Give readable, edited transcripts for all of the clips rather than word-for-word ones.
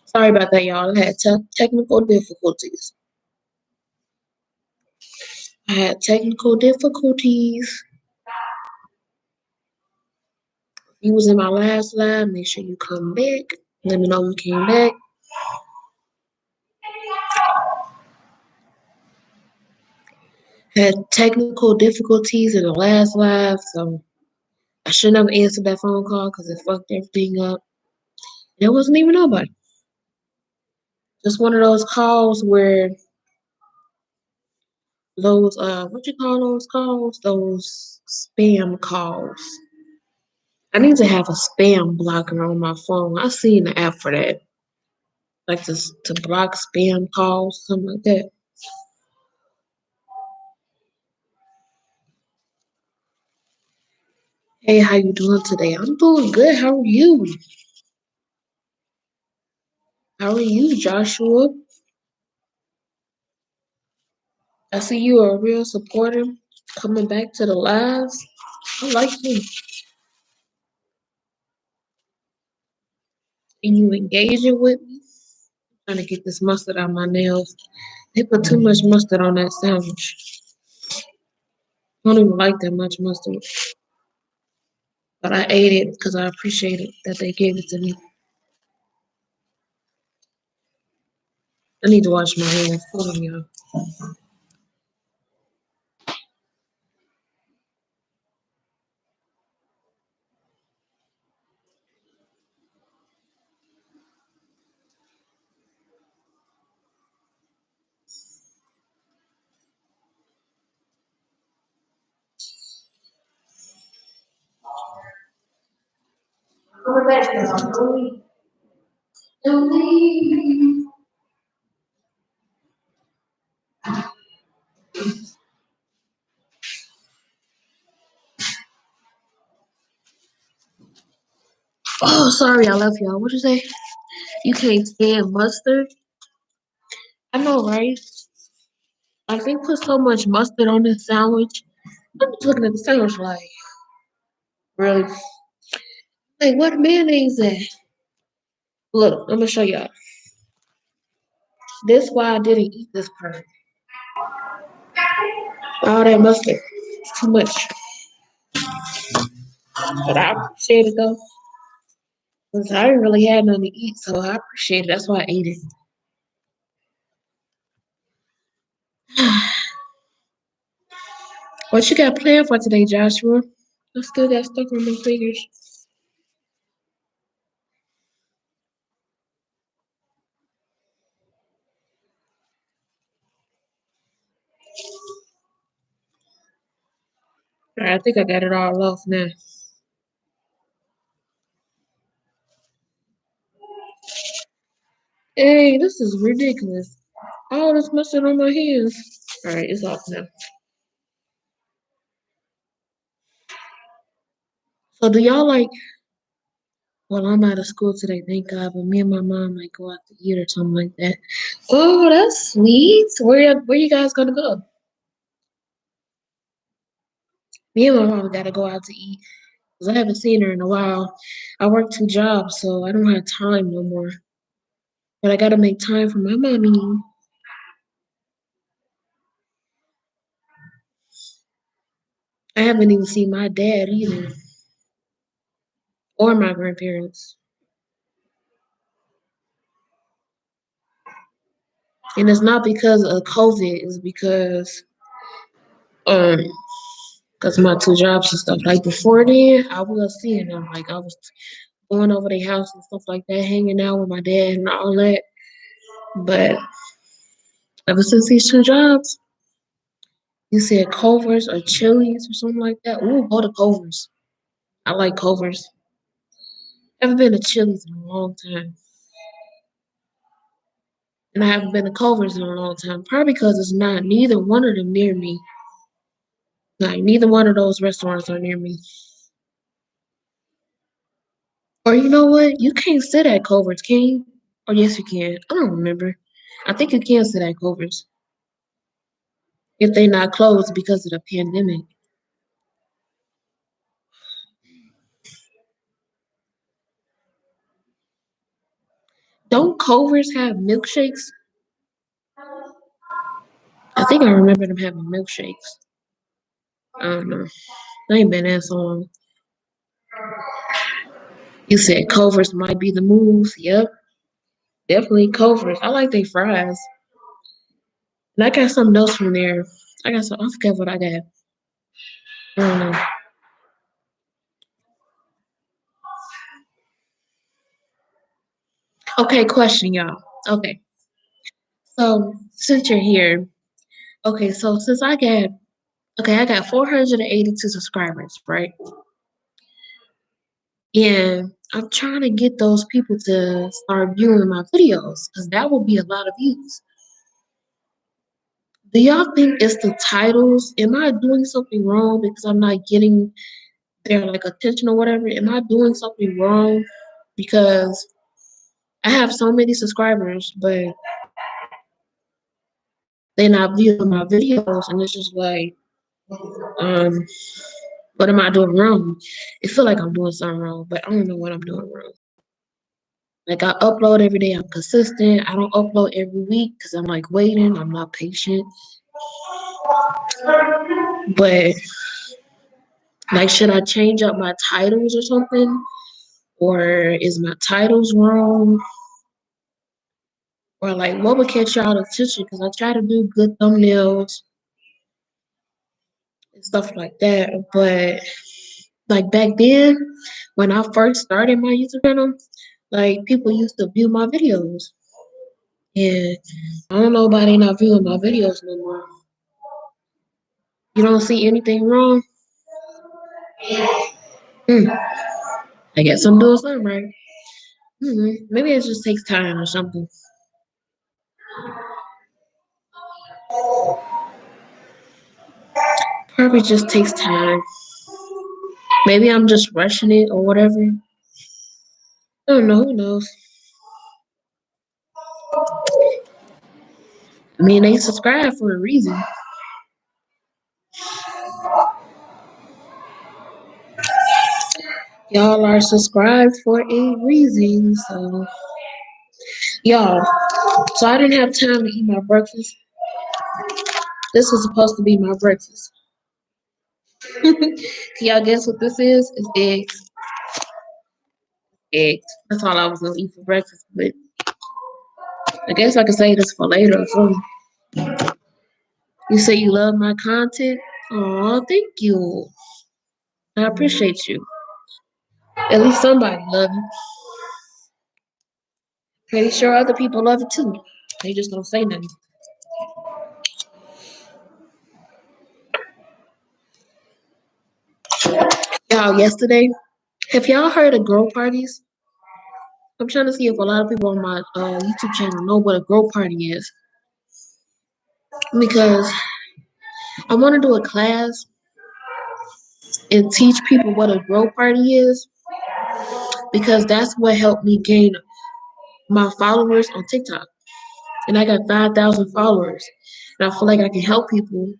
Sorry about that, y'all. I had technical difficulties. I had technical difficulties. If you was in my last live, make sure you come back. Let me know you came back. Had technical difficulties in the last live, so I shouldn't have answered that phone call because it fucked everything up. There wasn't even nobody. Just one of those calls where those what you call those calls? Those spam calls. I need to have a spam blocker on my phone. I seen the app for that. Like to block spam calls, something like that. Hey, how you doing today? I'm doing good. How are you? How are you, Joshua? I see you are a real supporter coming back to the lives. I like you. And you engaging with me. Trying to get this mustard out my nails. They put too much mustard on that sandwich. I don't even like that much mustard. But I ate it because I appreciated that they gave it to me. I need to wash my hands. Hold on, y'all. Coming back, y'all. Don't leave. Don't leave. Oh, sorry, I left y'all. What'd you say? You can't stand mustard? I know, right? Like they put so much mustard on this sandwich. I'm just looking at the sandwich like, really? Like, what mayonnaise is? Look, I'm gonna show y'all. This why I didn't eat this part. All that mustard. It's too much. But I appreciate it though. Because I didn't really have nothing to eat, so I appreciate it. That's why I ate it. What you got planned for today, Joshua? I still got stuck on my fingers. All right, I think I got it all off now. Hey, this is ridiculous. All this mustard on my hands. All right, it's off now. So do y'all like? Well, I'm out of school today, thank God. But me and my mom might go out to eat or something like that. Oh, that's sweet. Where you guys gonna go? Me and my mom gotta go out to eat because I haven't seen her in a while. I work two jobs, so I don't have time no more. But I gotta make time for my mommy. I haven't even seen my dad either, or my grandparents. And it's not because of COVID. It's um because my two jobs and stuff. Like before then, I was seeing them. Like I was going over their house and stuff like that, hanging out with my dad and all that. But ever since these two jobs, you said Culver's or Chili's or something like that. Ooh, go to Culver's. I like Culver's. Haven't been to Chili's in a long time. And I haven't been to Culver's in a long time. Probably because it's not neither one of them near me. Like neither one of those restaurants are near me. Or you know what? You can't sit at Culver's, can you? Or yes, you can. I don't remember. I think you can sit at Culver's if they not closed because of the pandemic. Don't Culver's have milkshakes? I think I remember them having milkshakes. I don't know. I ain't been there so long. You said Culver's might be the move. Yep, definitely Culver's. I like their fries. And I got something else from there. I forget what I got. I don't know. Okay, question, y'all. Okay. So since you're here, okay, so since I got 482 subscribers, right? And I'm trying to get those people to start viewing my videos because that will be a lot of views. Do y'all think it's the titles? Am I doing something wrong because I'm not getting their like attention or whatever? Am I doing something wrong? Because I have so many subscribers, but they're not viewing my videos, and it's just like, um, what am I doing wrong? It feel like I'm doing something wrong, but I don't know what I'm doing wrong. Like I upload every day, I'm consistent. I don't upload every week because I'm like waiting. I'm not patient. But like, should I change up my titles or something? Or is my titles wrong? Or like, what would catch y'all attention? Because I try to do good thumbnails and stuff like that. But like back then, when I first started my YouTube channel, like people used to view my videos. And I don't know why they not viewing my videos no more. You don't see anything wrong? Hmm. I guess I'm doing something right. Maybe it just takes time or something. Probably just takes time. Maybe I'm just rushing it or whatever. I don't know. Who knows? I mean, they subscribe for a reason. Y'all are subscribed for a reason. So, y'all. So I didn't have time to eat my breakfast. This was supposed to be my breakfast. Can y'all guess what this is? It's eggs. Eggs. That's all I was gonna eat for breakfast. But I guess I could say this for later or something. You say you love my content? Oh, thank you. I appreciate you. At least somebody love it. Pretty sure other people love it too. They just don't say nothing. Y'all, yesterday, have y'all heard of grow parties? I'm trying to see if a lot of people on my YouTube channel know what a grow party is. Because I want to do a class and teach people what a grow party is. Because that's what helped me gain my followers on TikTok. And I got 5,000 followers. And I feel like I can help people.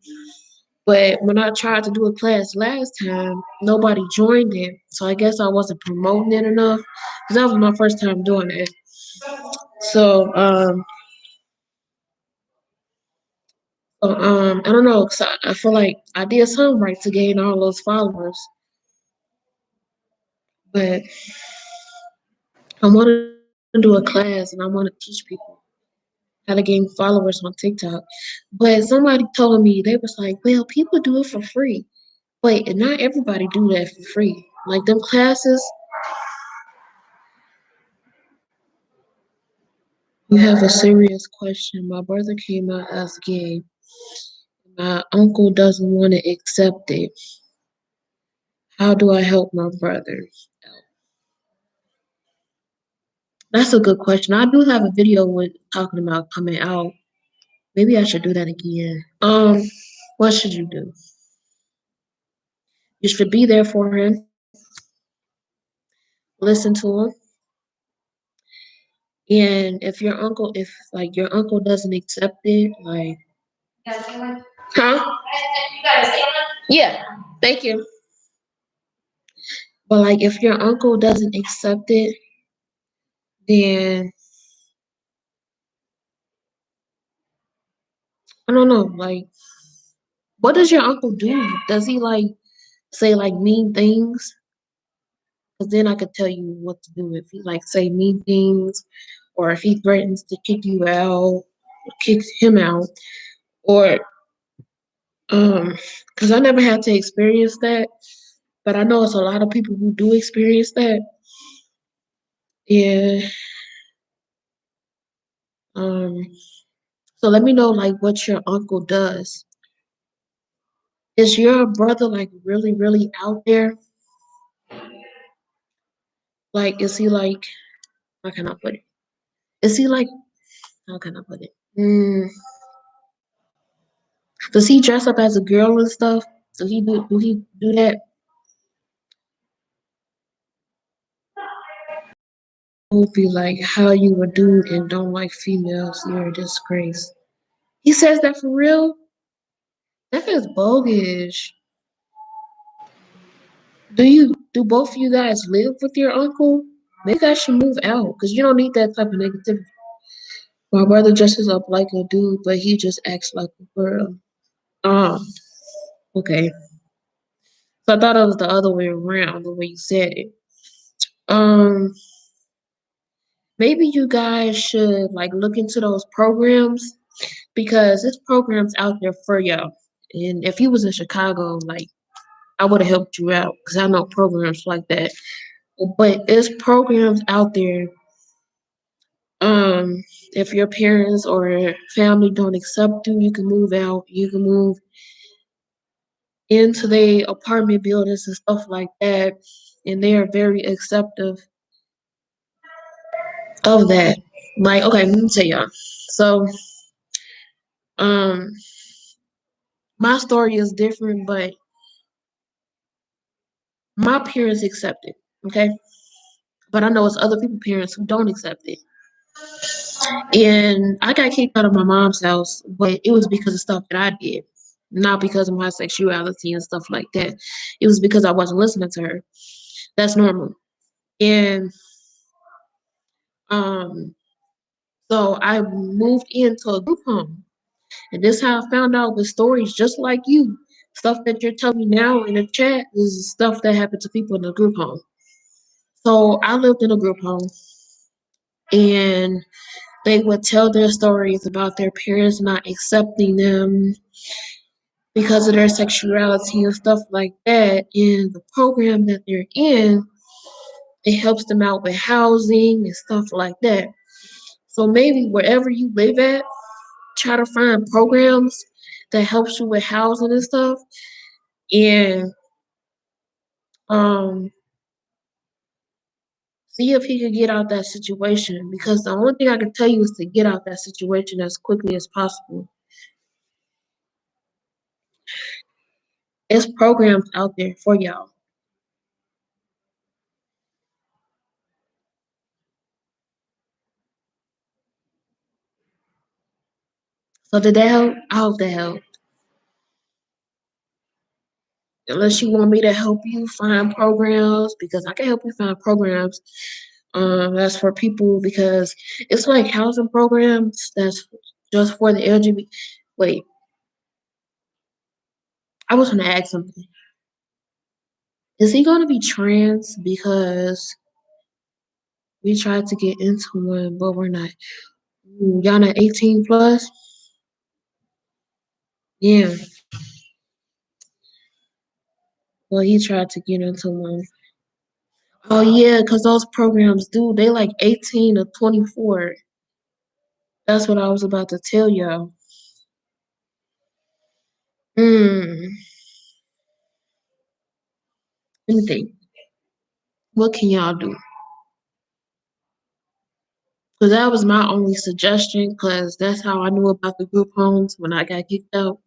But when I tried to do a class last time, nobody joined it. So I guess I wasn't promoting it enough. Because that was my first time doing it. So, I don't know. 'Cause I feel like I did something right to gain all those followers. But I want to do a class and I want to teach people how to gain followers on TikTok. But somebody told me, they was like, well, people do it for free. Wait, and not everybody do that for free. Like them classes, you have a serious question. My brother came out as gay. My uncle doesn't want to accept it. How do I help my brother? That's a good question. I do have a video with talking about coming out. Maybe I should do that again. What should you do? You should be there for him, listen to him, and if like your uncle doesn't accept it, like, huh? Yeah, thank you. But like, if your uncle doesn't accept it, then I don't know. Like, what does your uncle do? Does he like say like mean things? Because then I could tell you what to do if he like say mean things, or if he threatens to kick you out, kicks him out, or because I never had to experience that, but I know it's a lot of people who do experience that. Yeah. Um. So let me know like what your uncle does. Is your brother like really, really out there? Like, is he like? How can I put it? Is he like? How can I put it? Does he dress up as a girl and stuff? Do he do that? Would be like how you a dude and don't like females, you're a disgrace. He says that for real? That is bogus. Do both of you guys live with your uncle? Maybe you guys should move out because you don't need that type of negativity. My brother dresses up like a dude, but he just acts like a girl. Um, okay. So I thought it was the other way around, the way you said it. Um, maybe you guys should like look into those programs because there's programs out there for y'all. And if you was in Chicago, like I would have helped you out because I know programs like that. But there's programs out there. If your parents or family don't accept you, you can move out. You can move into the apartment buildings and stuff like that, and they are very acceptive of that. Like, okay, let me tell y'all. So, um, my story is different, but my parents accept it. Okay, but I know it's other people's parents who don't accept it. And I got kicked out of my mom's house, but it was because of stuff that I did, not because of my sexuality and stuff like that. It was because I wasn't listening to her. That's normal. And um, so I moved into a group home. And this is how I found out the stories just like you. Stuff that you're telling me now in the chat is stuff that happened to people in the group home. So I lived in a group home and they would tell their stories about their parents not accepting them because of their sexuality and stuff like that. And the program that they're in, it helps them out with housing and stuff like that. So maybe wherever you live at, try to find programs that helps you with housing and stuff. And um see if he could get out that situation because the only thing I can tell you is to get out that situation as quickly as possible. There's programs out there for y'all. So did that help? I hope that helped. Unless you want me to help you find programs, because I can help you find programs. That's for people because it's like housing programs that's just for the LGBT. Wait, I was gonna ask something. Is he gonna be trans? Because we tried to get into one, but we're not. Y'all not 18 plus? Yeah. Well, he tried to get into one. Oh yeah, because those programs do. They like 18 to 24. That's what I was about to tell y'all. Hmm. Let me think. What can y'all do? Because that was my only suggestion. Because that's how I knew about the group homes when I got kicked out.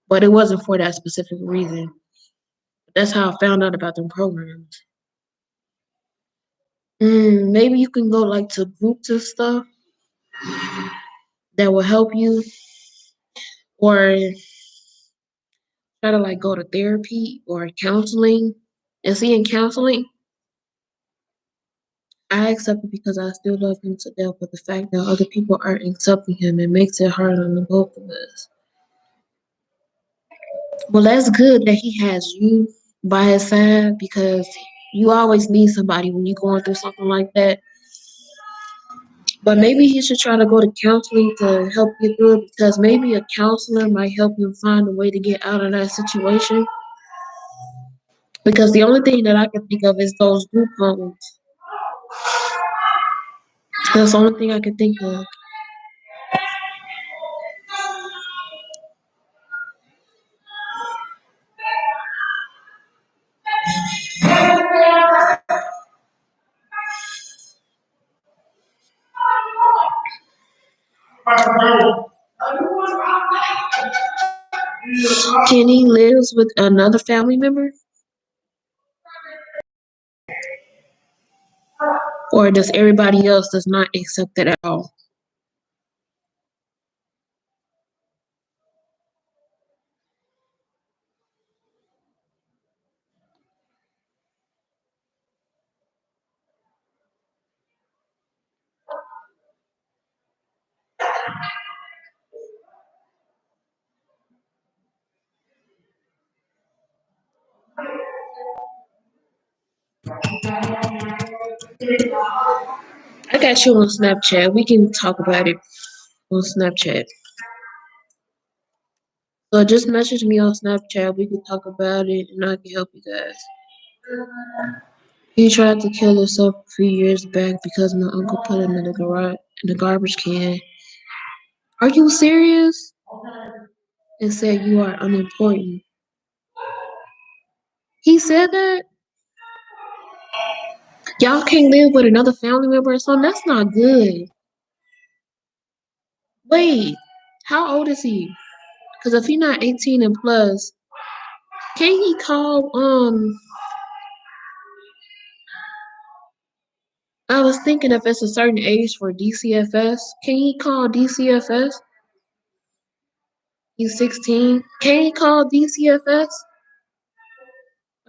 But it wasn't for that specific reason. That's how I found out about them programs. Maybe you can go like to groups and stuff that will help you, or try to like go to therapy or counseling. Is he in counseling? I accept it because I still love him to death, but the fact that other people aren't accepting him, it makes it hard on the both of us. Well, that's good that he has you by his side because you always need somebody when you're going through something like that. But maybe he should try to go to counseling to help get through it because maybe a counselor might help him find a way to get out of that situation. Because the only thing that I can think of is those group homes. That's the only thing I can think of. Kenny lives with another family member, or does everybody else does not accept it at all? I got you on Snapchat. We can talk about it on Snapchat. So just message me on Snapchat. We can talk about it, and I can help you guys. He tried to kill himself a few years back because my uncle put him in the garage in the garbage can. Are you serious? And said you are unimportant. He said that y'all can't live with another family member or something. That's not good. Wait, how old is he? Because if he's not 18 and plus, can he call? I was thinking if it's a certain age for DCFS, can he call DCFS? He's 16. Can he call DCFS or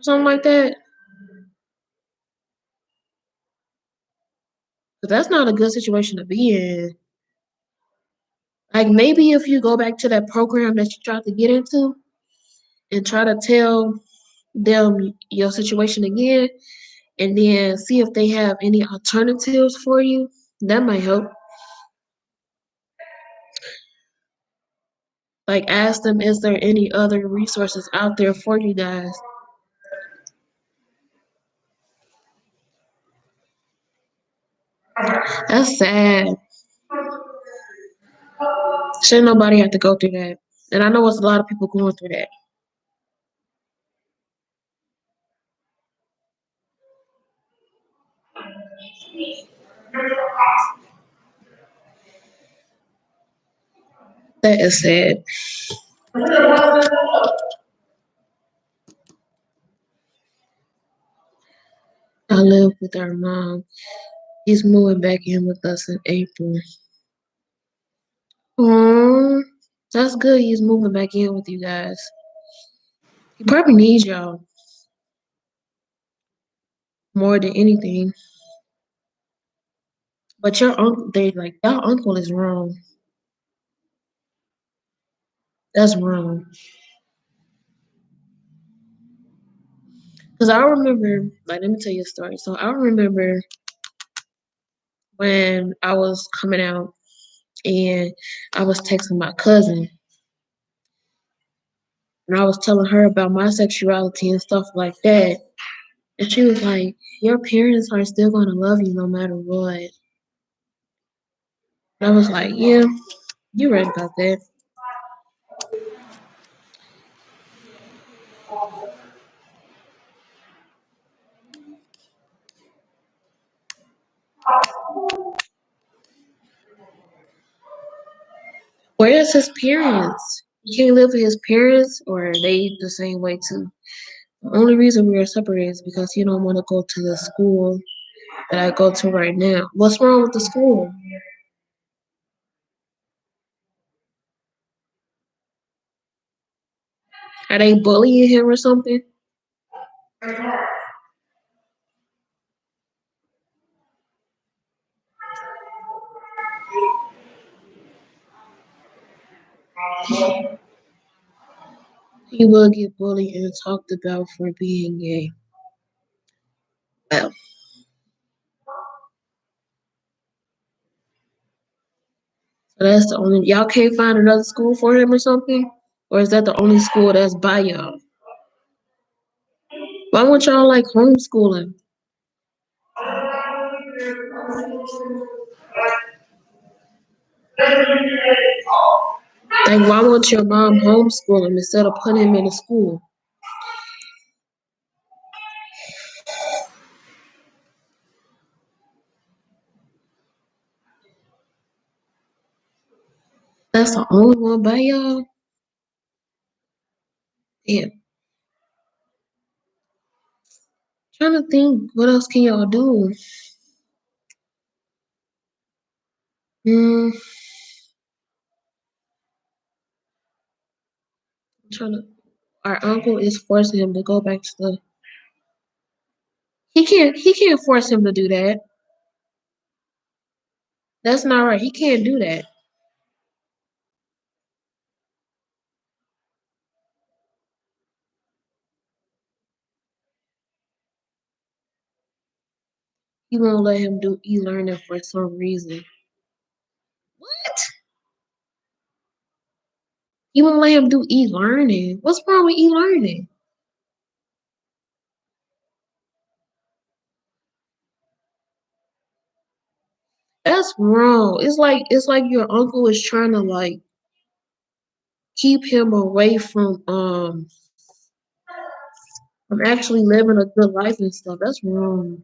something like that? But that's not a good situation to be in. Like maybe if you go back to that program that you tried to get into and try to tell them your situation again, and then see if they have any alternatives for you, that might help. Like ask them, is there any other resources out there for you guys? That's sad. Shouldn't nobody have to go through that. And I know it's a lot of people going through that. That is sad. I live with our mom. He's moving back in with us in April. Aww, that's good. He's moving back in with you guys. He probably needs y'all more than anything. But your uncle, they like your uncle is wrong. That's wrong. Cause I remember, like, let me tell you a story. So I remember when I was coming out and I was texting my cousin and I was telling her about my sexuality and stuff like that. And she was like, your parents are still gonna love you no matter what. And I was like, yeah, you're right about that. Where's his parents? He can't live with his parents, or are they the same way too? The only reason we are separated is because he don't want to go to the school that I go to right now. What's wrong with the school? Are they bullying him or something? He will get bullied and talked about for being gay. Well, so that's the only y'all can't find another school for him or something? Or is that the only school that's by y'all? Why won't y'all like homeschooling? Like why won't your mom homeschool him instead of putting him in a school? That's the only one by y'all? Yeah. Trying to think what else can y'all do? Hmm, I'm trying to our uncle is forcing him to go back to the he can't force him to do that. That's not right. He can't do that. He won't let him do e-learning for some reason. What? He won't let him do e-learning. What's wrong with e-learning? That's wrong. It's like your uncle is trying to like keep him away from actually living a good life and stuff. That's wrong.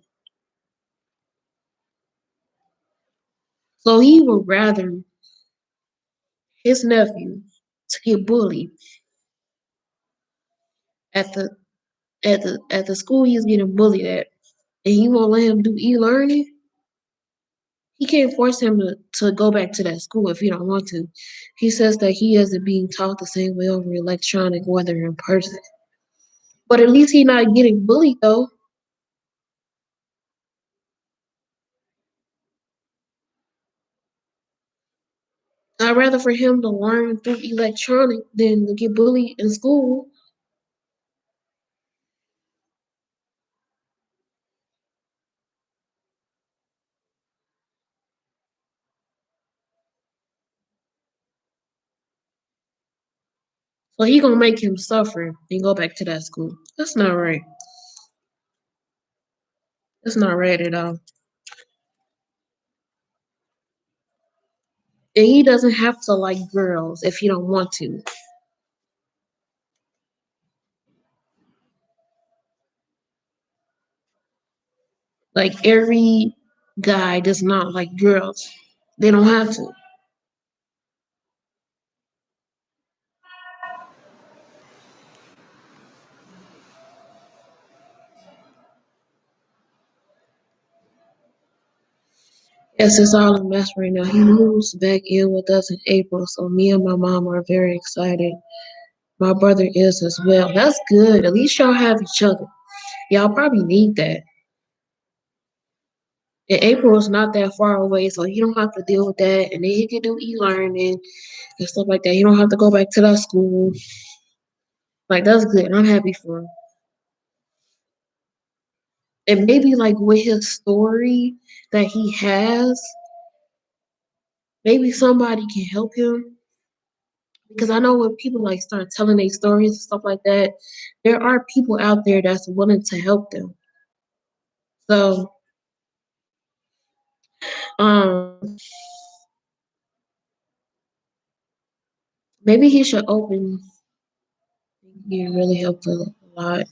So he would rather his nephew to get bullied at the school he's getting bullied at, and he won't let him do e-learning. He can't force him to go back to that school if he don't want to. He says that he isn't being taught the same way over electronic, whether in person. But at least he's not getting bullied though. I'd rather for him to learn through electronic than to get bullied in school. So he gonna make him suffer and go back to that school. That's not right. That's not right at all. And he doesn't have to like girls if he don't want to. Like every guy does not like girls. They don't have to. Yes, it's all a mess right now. He moves back in with us in April, so me and my mom are very excited. My brother is as well. That's good. At least y'all have each other. Y'all probably need that. And April is not that far away, so you don't have to deal with that. And then he can do e-learning and stuff like that. You don't have to go back to that school. Like that's good. I'm happy for him. And maybe like with his story that he has, maybe somebody can help him. Because I know when people like start telling their stories and stuff like that, there are people out there that's willing to help them. So um maybe he should open. He really helped a lot.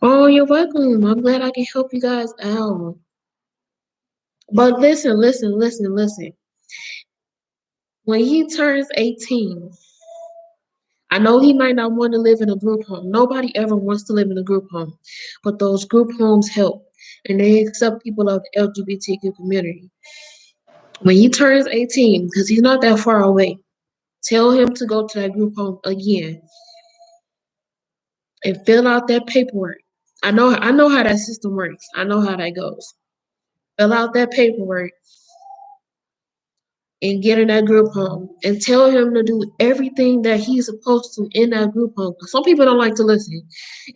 Oh, you're welcome. I'm glad I can help you guys out. But listen. When he turns 18, I know he might not want to live in a group home. Nobody ever wants to live in a group home. But those group homes help. And they accept people of the LGBTQ community. When he turns 18, because he's not that far away, tell him to go to that group home again and fill out that paperwork. I know how that system works. I know how that goes. Fill out that paperwork and get in that group home and tell him to do everything that he's supposed to in that group home. 'Cause some people don't like to listen,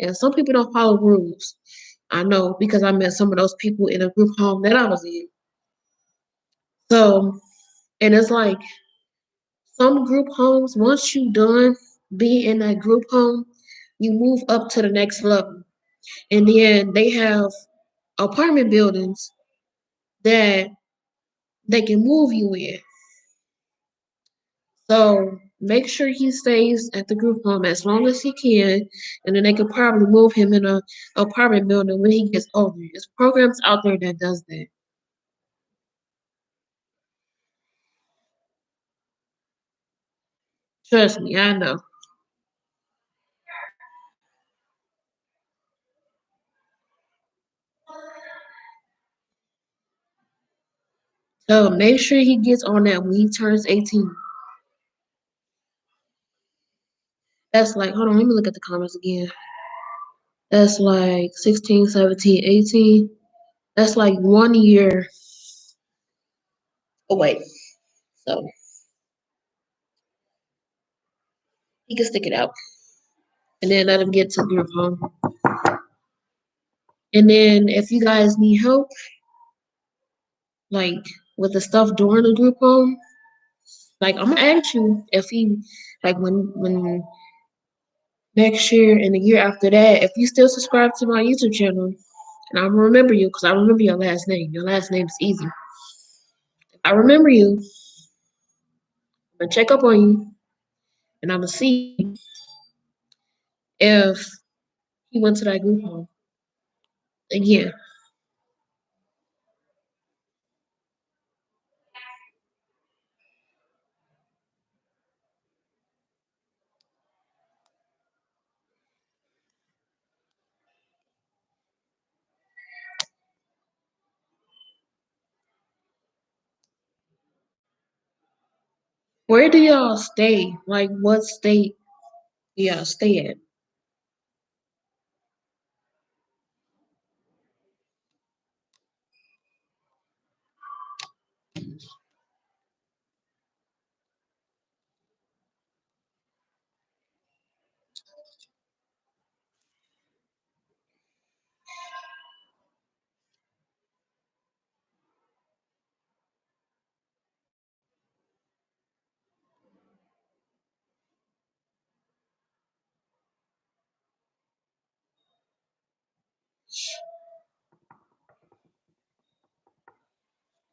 and some people don't follow rules. I know because I met some of those people in a group home that I was in. So, and it's like some group homes, once you done being in that group home, you move up to the next level. And then they have apartment buildings that they can move you in. So make sure he stays at the group home as long as he can, and then they could probably move him in a apartment building when he gets older. There's programs out there that does that. Trust me, I know. So make sure he gets on that when he turns 18. That's like, hold on, let me look at the comments again. That's like 16, 17, 18. That's like 1 year away. So he can stick it out and then let him get to the group home. And then if you guys need help, like with the stuff during the group home, like I'm gonna ask you if he like when next year and the year after that, if you still subscribe to my YouTube channel, and I remember you because I remember your last name. Your last name is easy. I remember you. I'm gonna check up on you, and I'm gonna see if he went to that group home again. Where do y'all stay? Like, what state do y'all stay at?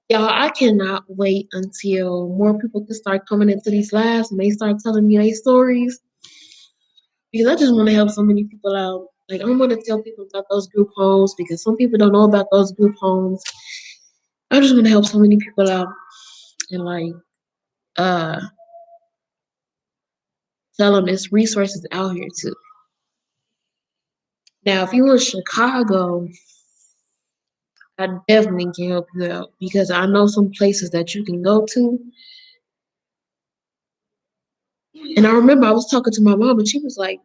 Y'all, I cannot wait until more people can start coming into these labs and they start telling me their stories because I just want to help so many people out. Like, I want to tell people about those group homes because some people don't know about those group homes. I just want to help so many people out and like uh tell them there's resources out here too. Now, if you in Chicago, I definitely can help you out because I know some places that you can go to. And I remember I was talking to my mom and she was like,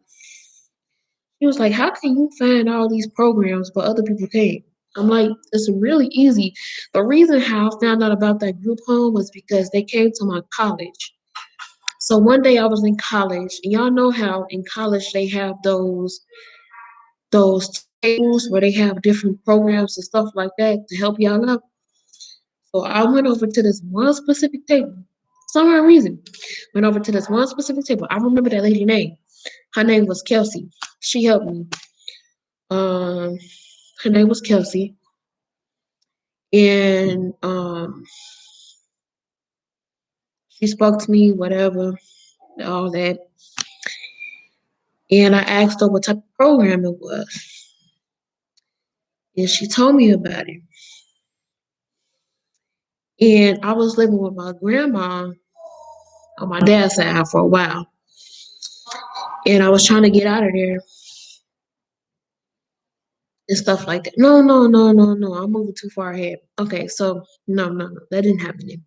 how can you find all these programs but other people can't? I'm like, it's really easy. The reason how I found out about that group home was because they came to my college. So one day I was in college, and y'all know how in college they have those tables where they have different programs and stuff like that to help y'all out. So I went over to this one specific table. Some reason, went over to this one specific table. I remember that lady name. Her name was Kelsey. She helped me. Um, her name was Kelsey, and she spoke to me, whatever, all that. And I asked her what type of program it was, and she told me about it. And I was living with my grandma on my dad's side for a while, and I was trying to get out of there and stuff like that. No, no, no, no, no. I'm moving too far ahead. Okay, so no, no, no, that didn't happen then.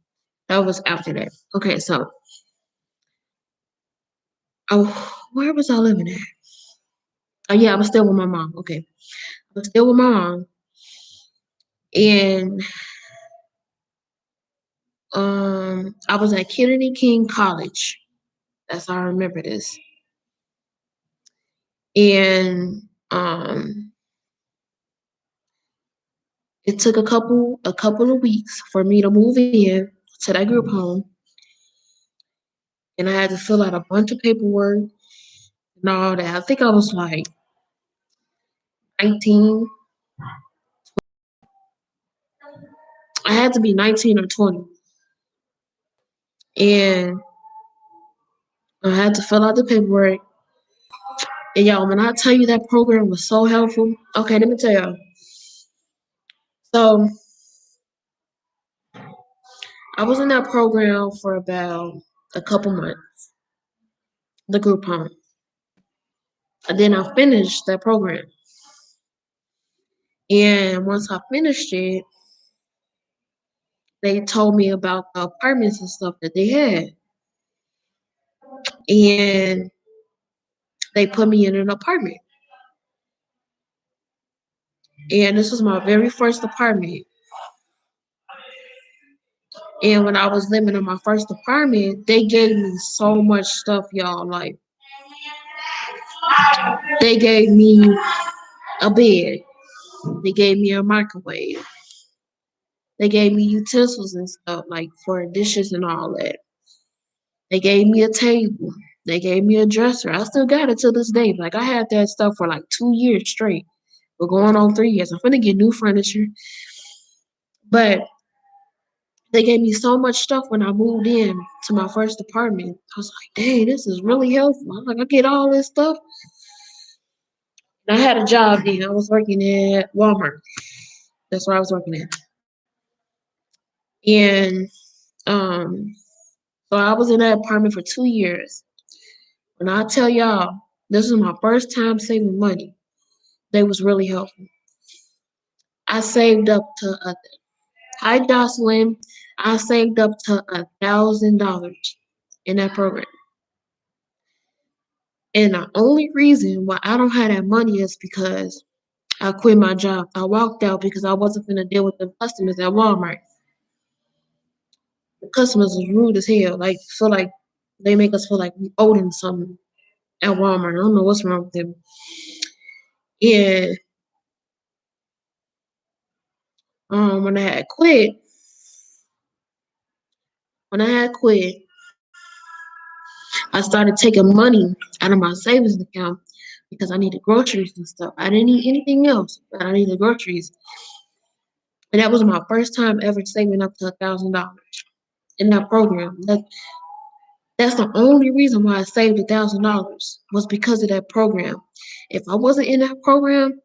That was after that. Okay, so where was I living at? Oh yeah, I was still with my mom. Okay, I was still with my mom, and I was at Kennedy King College. That's how I remember this. And it took a couple of weeks for me to move in to that group home, and I had to fill out a bunch of paperwork and all that. I think I was like 19. I had to be 19 or 20, and I had to fill out the paperwork. And y'all, when I tell you that program was so helpful, okay, let me tell y'all. So I was in that program for about a couple months, the group home. And then I finished that program. And once I finished it, they told me about the apartments and stuff that they had. And they put me in an apartment. And this was my very first apartment. And when I was living in my first apartment, they gave me so much stuff, y'all. Like, they gave me a bed, they gave me a microwave, they gave me utensils and stuff, like for dishes and all that. They gave me a table, they gave me a dresser. I still got it to this day. Like, I had that stuff for like 2 years straight. We're going on 3 years. I'm gonna get new furniture. But they gave me so much stuff when I moved in to my first apartment. I was like, dang, this is really helpful. I'm like, I get all this stuff. And I had a job then. I was working at Walmart. That's where I was working at. And um, so I was in that apartment for 2 years. When I tell y'all, this is my first time saving money. They was really helpful. I saved up to a Hi Jocelyn. I saved up to $1,000 in that program. And the only reason why I don't have that money is because I quit my job. I walked out because I wasn't gonna deal with the customers at Walmart. The customers is rude as hell. Like, feel like they make us feel like we owe them something at Walmart. I don't know what's wrong with them. And when I had quit, I started taking money out of my savings account because I needed groceries and stuff. I didn't need anything else, but I needed groceries. And that was my first time ever saving up to $1,000 in that program. That's the only reason why I saved $1,000 was because of that program. If I wasn't in that program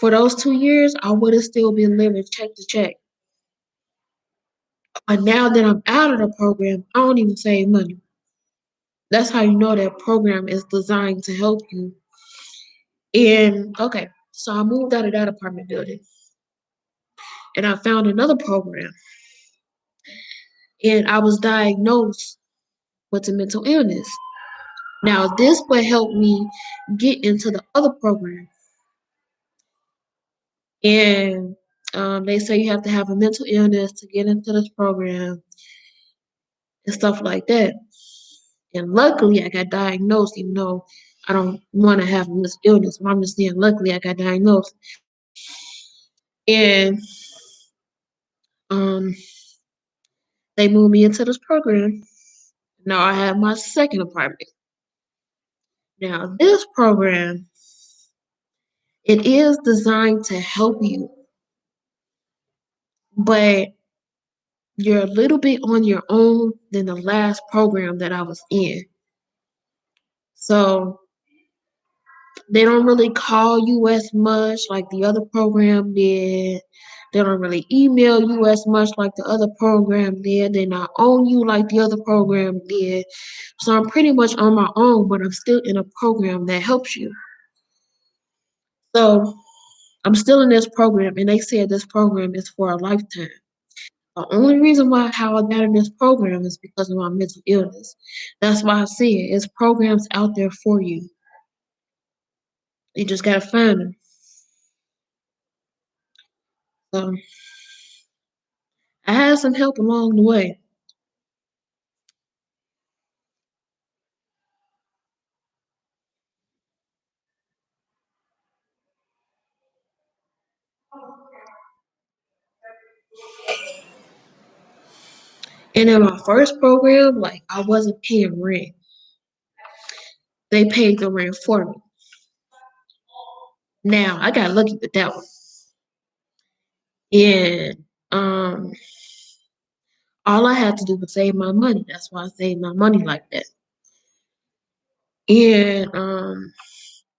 for those 2 years, I would have still been living check to check. But now that I'm out of the program, I don't even save money. That's how you know that program is designed to help you. And okay, so I moved out of that apartment building and I found another program. And I was diagnosed with a mental illness. Now, this would help me get into the other program. And they say you have to have a mental illness to get into this program and stuff like that. And luckily, I got diagnosed, even though I don't want to have this illness. But I'm just saying, luckily, I got diagnosed. And um, they moved me into this program. Now I have my second apartment. Now, this program, it is designed to help you, but you're a little bit on your own than the last program that I was in. So they don't really call you as much like the other program did. They don't really email you as much like the other program did. They not own you like the other program did. So I'm pretty much on my own, but I'm still in a program that helps you. So I'm still in this program, and they said this program is for a lifetime. The only reason why how I got in this program is because of my mental illness. That's why I say it. It's programs out there for you. You just gotta find them. So I had some help along the way. And in my first program, like I wasn't paying rent. They paid the rent for me. Now I got lucky with that one. And all I had to do was save my money. That's why I saved my money like that. And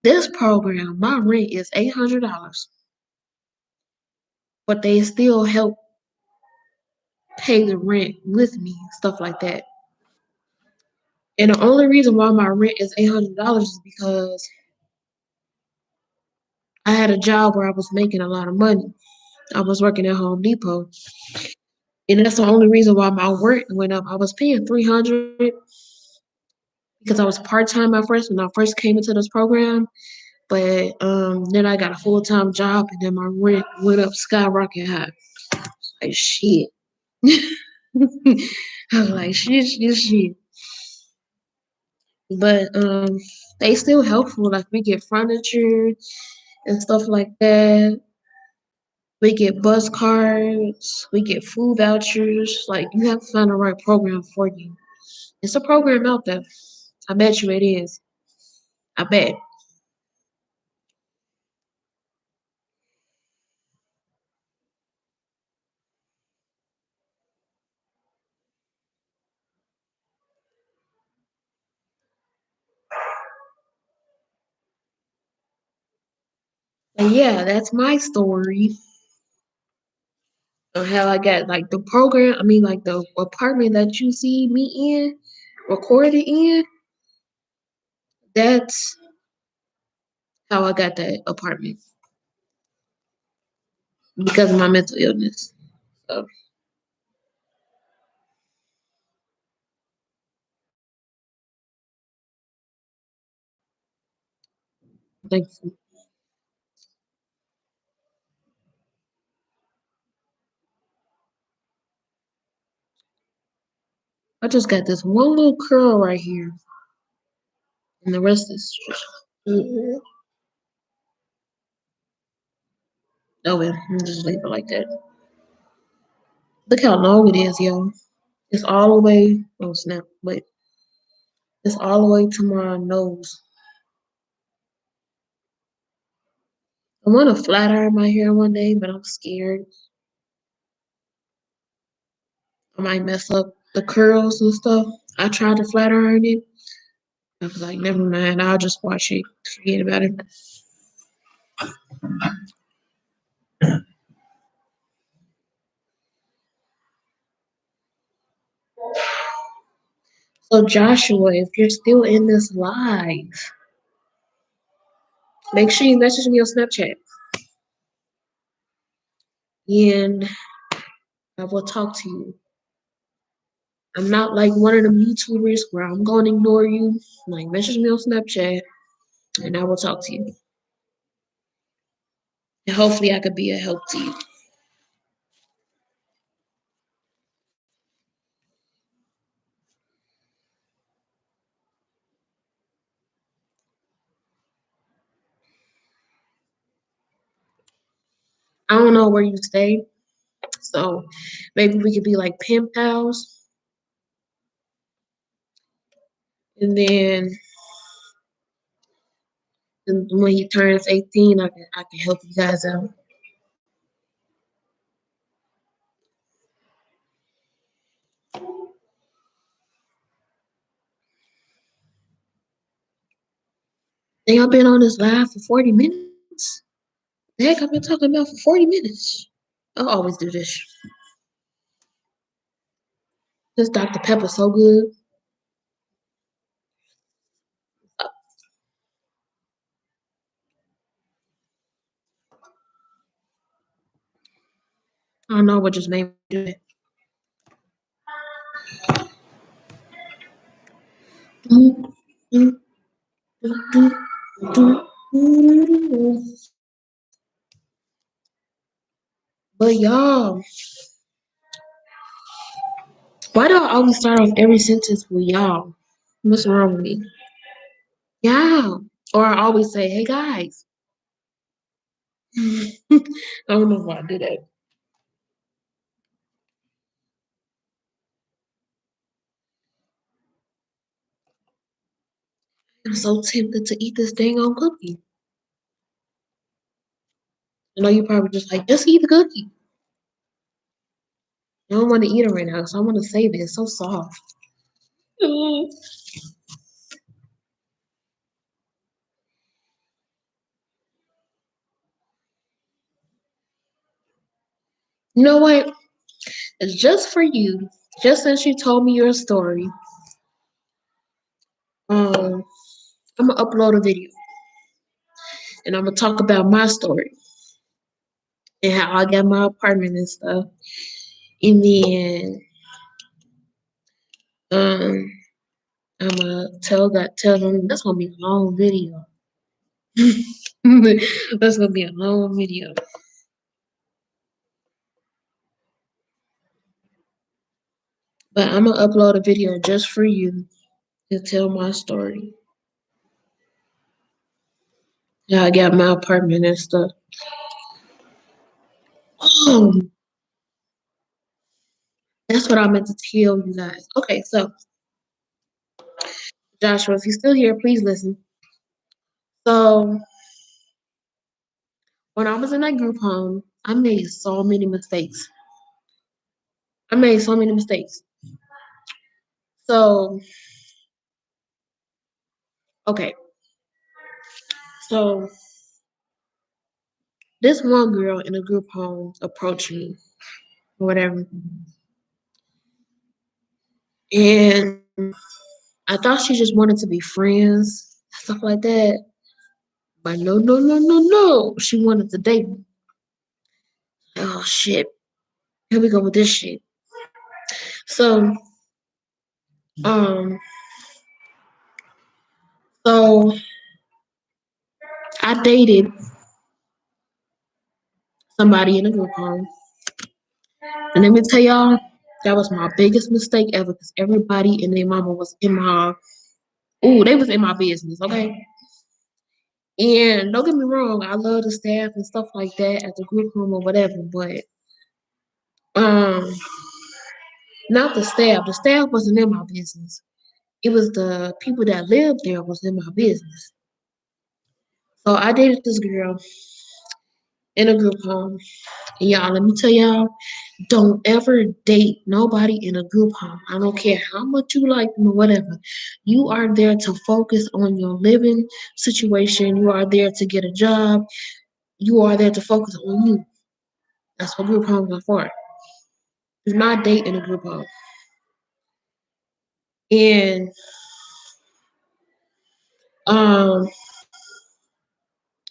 this program, my rent is $800, but they still help pay the rent with me, stuff like that. And the only reason why my rent is $800 is because I had a job where I was making a lot of money. I was working at Home Depot, and that's the only reason why my rent went up. I was paying 300 because I was part time at first when I first came into this program, but then I got a full time job, and then my rent went up skyrocket high. Like shit. I was like shit. But they still helpful. Like we get furniture and stuff like that. We get bus cards. We get food vouchers. Like you have to find the right program for you. It's a program out there. I bet you it is. I bet. But yeah, that's my story of how I got like the program. I mean, like the apartment that you see me in, recorded in. That's how I got that apartment because of my mental illness. So thanks. I just got this one little curl right here, and the rest is just. Oh well, I'm just leave it like that. Look how long it is, yo. It's all the way. Oh snap! Wait, it's all the way to my nose. I want to flat iron my hair one day, but I'm scared. I might mess up the curls and stuff. I tried to flat iron it. I was like, never mind. I'll just wash it. Forget about it. So Joshua, if you're still in this live, make sure you message me on Snapchat, and I will talk to you. I'm not like one of them YouTubers where I'm going to ignore you. Like, message me on Snapchat, and I will talk to you. And hopefully, I could be a help to you. I don't know where you stay, so maybe we could be like pen pals. And then when he turns 18, I can help you guys out. Think I've been on this live for 40 minutes. The heck, I've been talking about for 40 minutes. I'll always do this. This Dr. Pepper so good. I don't know what just made me do it. But y'all, Why do I always start off every sentence with y'all? What's wrong with me? Yeah. Or I always say, hey guys. I don't know why I do that. I'm so tempted to eat this dang on cookie. I know you probably just like, just eat the cookie. I don't want to eat it right now, so I want to save it. It's so soft. Mm. You know what? It's just for you. Just since you told me your story, I'm gonna upload a video and I'm gonna talk about my story and how I got my apartment and stuff. And then um, I'm gonna tell them that's gonna be a long video. That's gonna be a long video. But I'm gonna upload a video just for you to tell my story. How I got my apartment and stuff. Oh, that's what I meant to tell you guys. Okay, so Joshua, if you're still here, please listen. So when I was in that group home, I made so many mistakes. I made so many mistakes. So, okay. So this one girl in a group home approached me or whatever. And I thought she just wanted to be friends, stuff like that. But no, no, no, no, no. She wanted to date me. Oh shit. Here we go with this shit. So, um, so I dated somebody in a group home. And let me tell y'all, that was my biggest mistake ever because everybody and their mama was in my they was in my business, okay? And don't get me wrong, I love the staff and stuff like that at the group home or whatever, but um not the staff. The staff wasn't in my business. It was the people that lived there was in my business. So I dated this girl in a group home. And y'all, let me tell y'all, don't ever date nobody in a group home. I don't care how much you like them or whatever. You are there to focus on your living situation. You are there to get a job. You are there to focus on you. That's what group homes are for. Do not date in a group home. And um,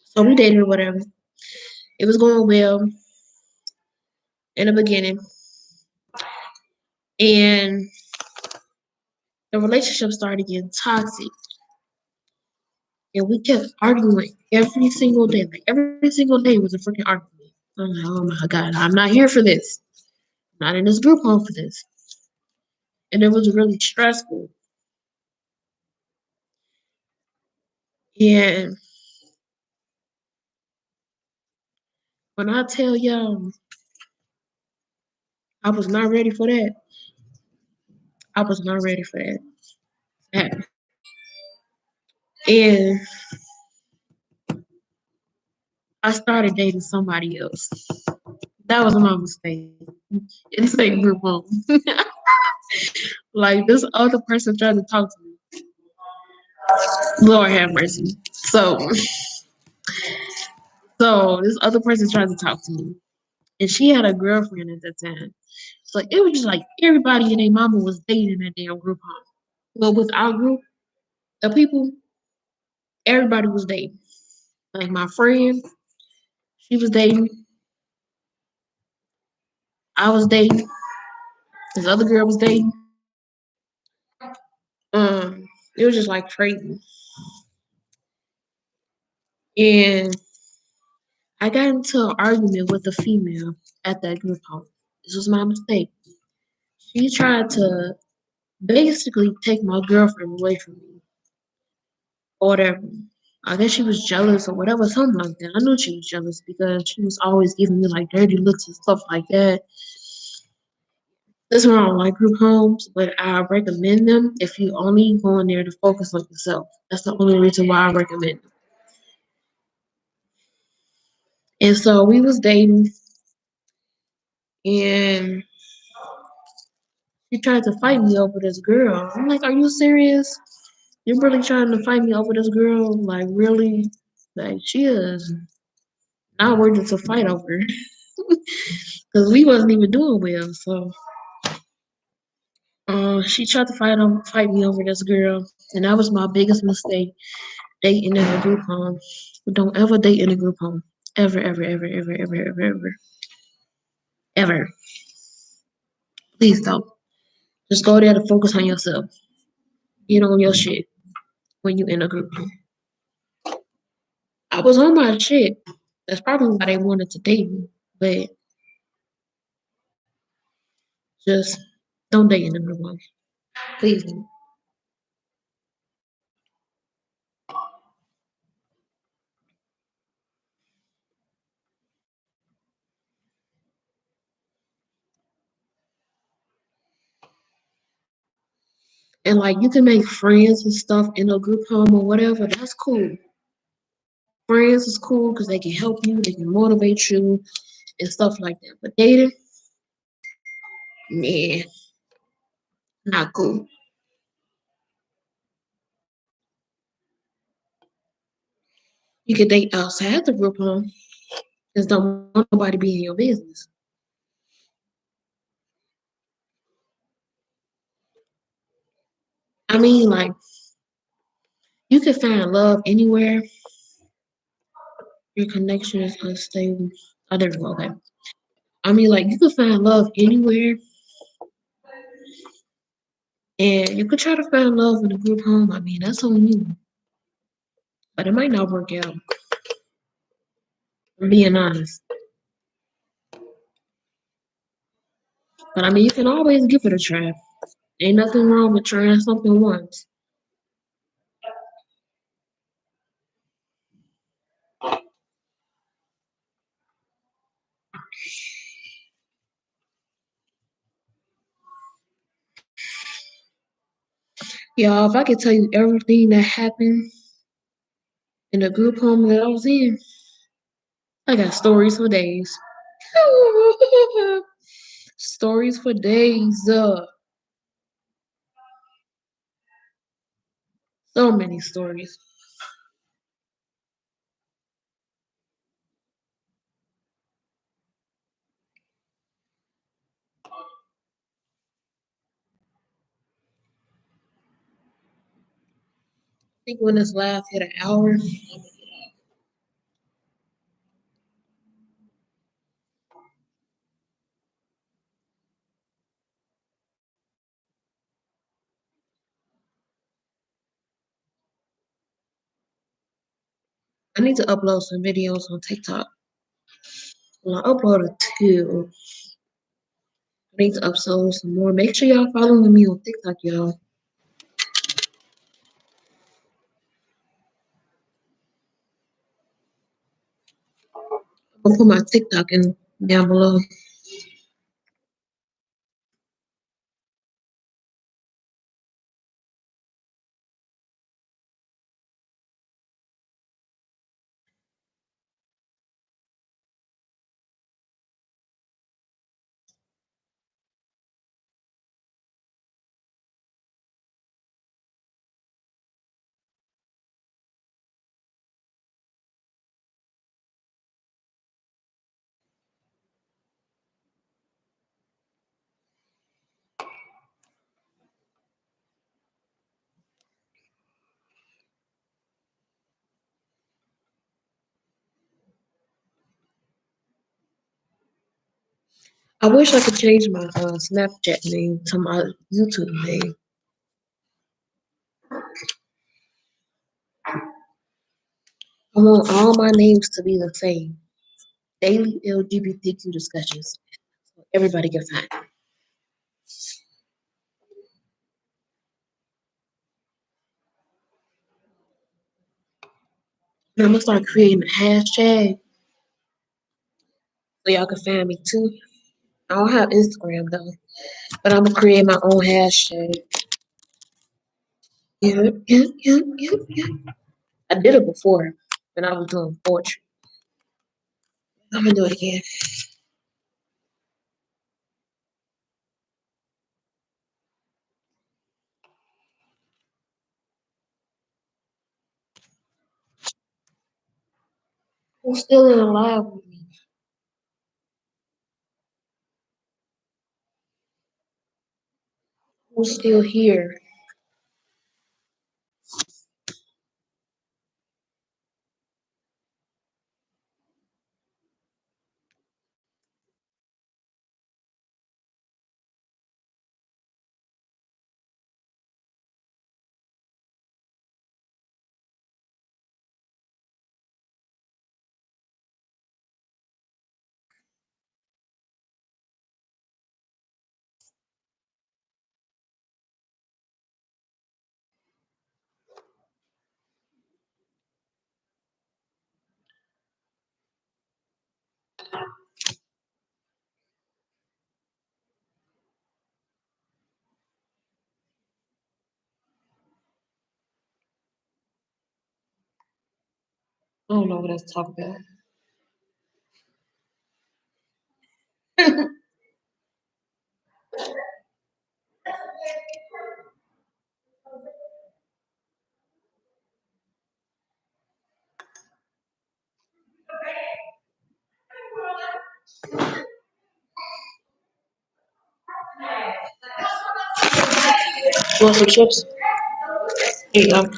so we dated or whatever. It was going well in the beginning. And the relationship started getting toxic. And we kept arguing every single day. Like every single day was a freaking argument. I'm like, oh my God, I'm not here for this. I'm not in this group home for this. And it was really stressful. And when I tell y'all, I was not ready for that. I was not ready for that. And I started dating somebody else. That was my mistake. In the same group home. Like this other person tried to talk to me. Lord have mercy. So this other person tried to talk to me. And she had a girlfriend at that time. So it was just like everybody and their mama was dating that damn group home. But with our group of people, everybody was dating. Like my friend, she was dating. I was dating. This other girl was dating. It was just like crazy. And I got into an argument with a female at that group home. This was my mistake. She tried to basically take my girlfriend away from me or whatever. I guess she was jealous or whatever, something like that. I knew she was jealous because she was always giving me like dirty looks and stuff like that. This one I don't like group homes, but I recommend them if you only go in there to focus on yourself. That's the only reason why I recommend them. And so we was dating, and she tried to fight me over this girl. I'm like, are you serious? You're really trying to fight me over this girl? Like, really? Like, she is not worth it to fight over. Because we wasn't even doing well. So, she tried to fight me over this girl. And that was my biggest mistake, dating in a group home. Don't ever date in a group home. Ever, ever, ever, ever, ever, ever, ever. Ever. Please don't. Just go there to focus on yourself. Get on your shit when you in a group home. I was on my shit. That's probably why they wanted to date me. But just don't date in the group home. Please don't. And like you can make friends and stuff in a group home or whatever. That's cool. Friends is cool because they can help you, they can motivate you and stuff like that. But dating, nah, not cool. You can date outside the group home. Just don't want nobody be in your business. I mean, like you can find love anywhere. Your connection is unstable. Oh, there we go. Okay. I mean, like you can find love anywhere, and you could try to find love in a group home. I mean, that's on you, but it might not work out. I'm being honest. But I mean, you can always give it a try. Ain't nothing wrong with trying something once. Y'all, if I could tell you everything that happened in the group home that I was in, I got stories for days. Stories for days. So many stories. I think when this live hit an hour, I need to upload some videos on TikTok. Well, I uploaded two. I need to upload some more. Make sure y'all following me on TikTok, y'all. I'm gonna put my TikTok in down below. I wish I could change my Snapchat name to my YouTube name. I want all my names to be the same. Daily LGBTQ discussions. So everybody can find it. And I'm gonna start creating a hashtag so y'all can find me too. I don't have Instagram though, but I'm gonna create my own hashtag. Yeah. I did it before when I was doing poetry. I'm gonna do it again. Who's still in alive with me? Who's still here? I don't know what else to talk about. You want some chips? Here you go.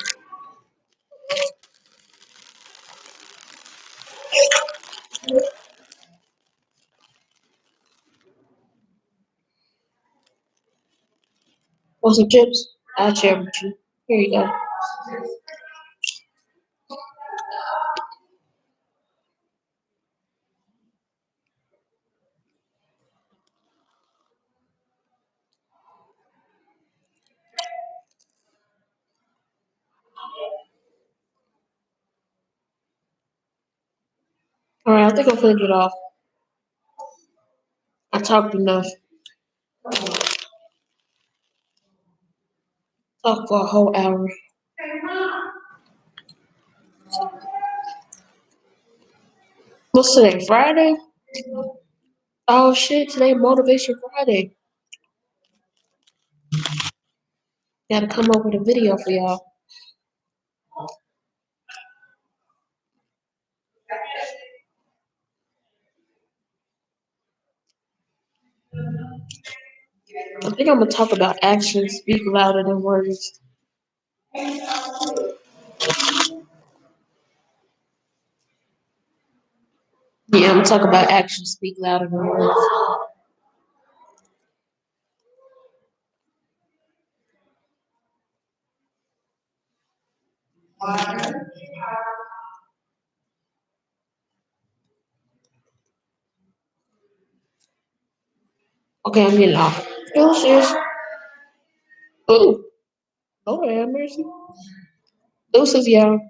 Want some chips? I'll share with you. Here you go. All right, I think I'm gonna get off. I talked enough. Talked for a whole hour. What's today? Friday? Oh shit! Today Motivation Friday. Gotta come up with a video for y'all. I think I'm gonna talk about actions speak louder than words. Yeah, I'm gonna talk about actions speak louder than words. Okay, I'm getting off. Deuces. Ooh, Lord have mercy. Deuces, y'all.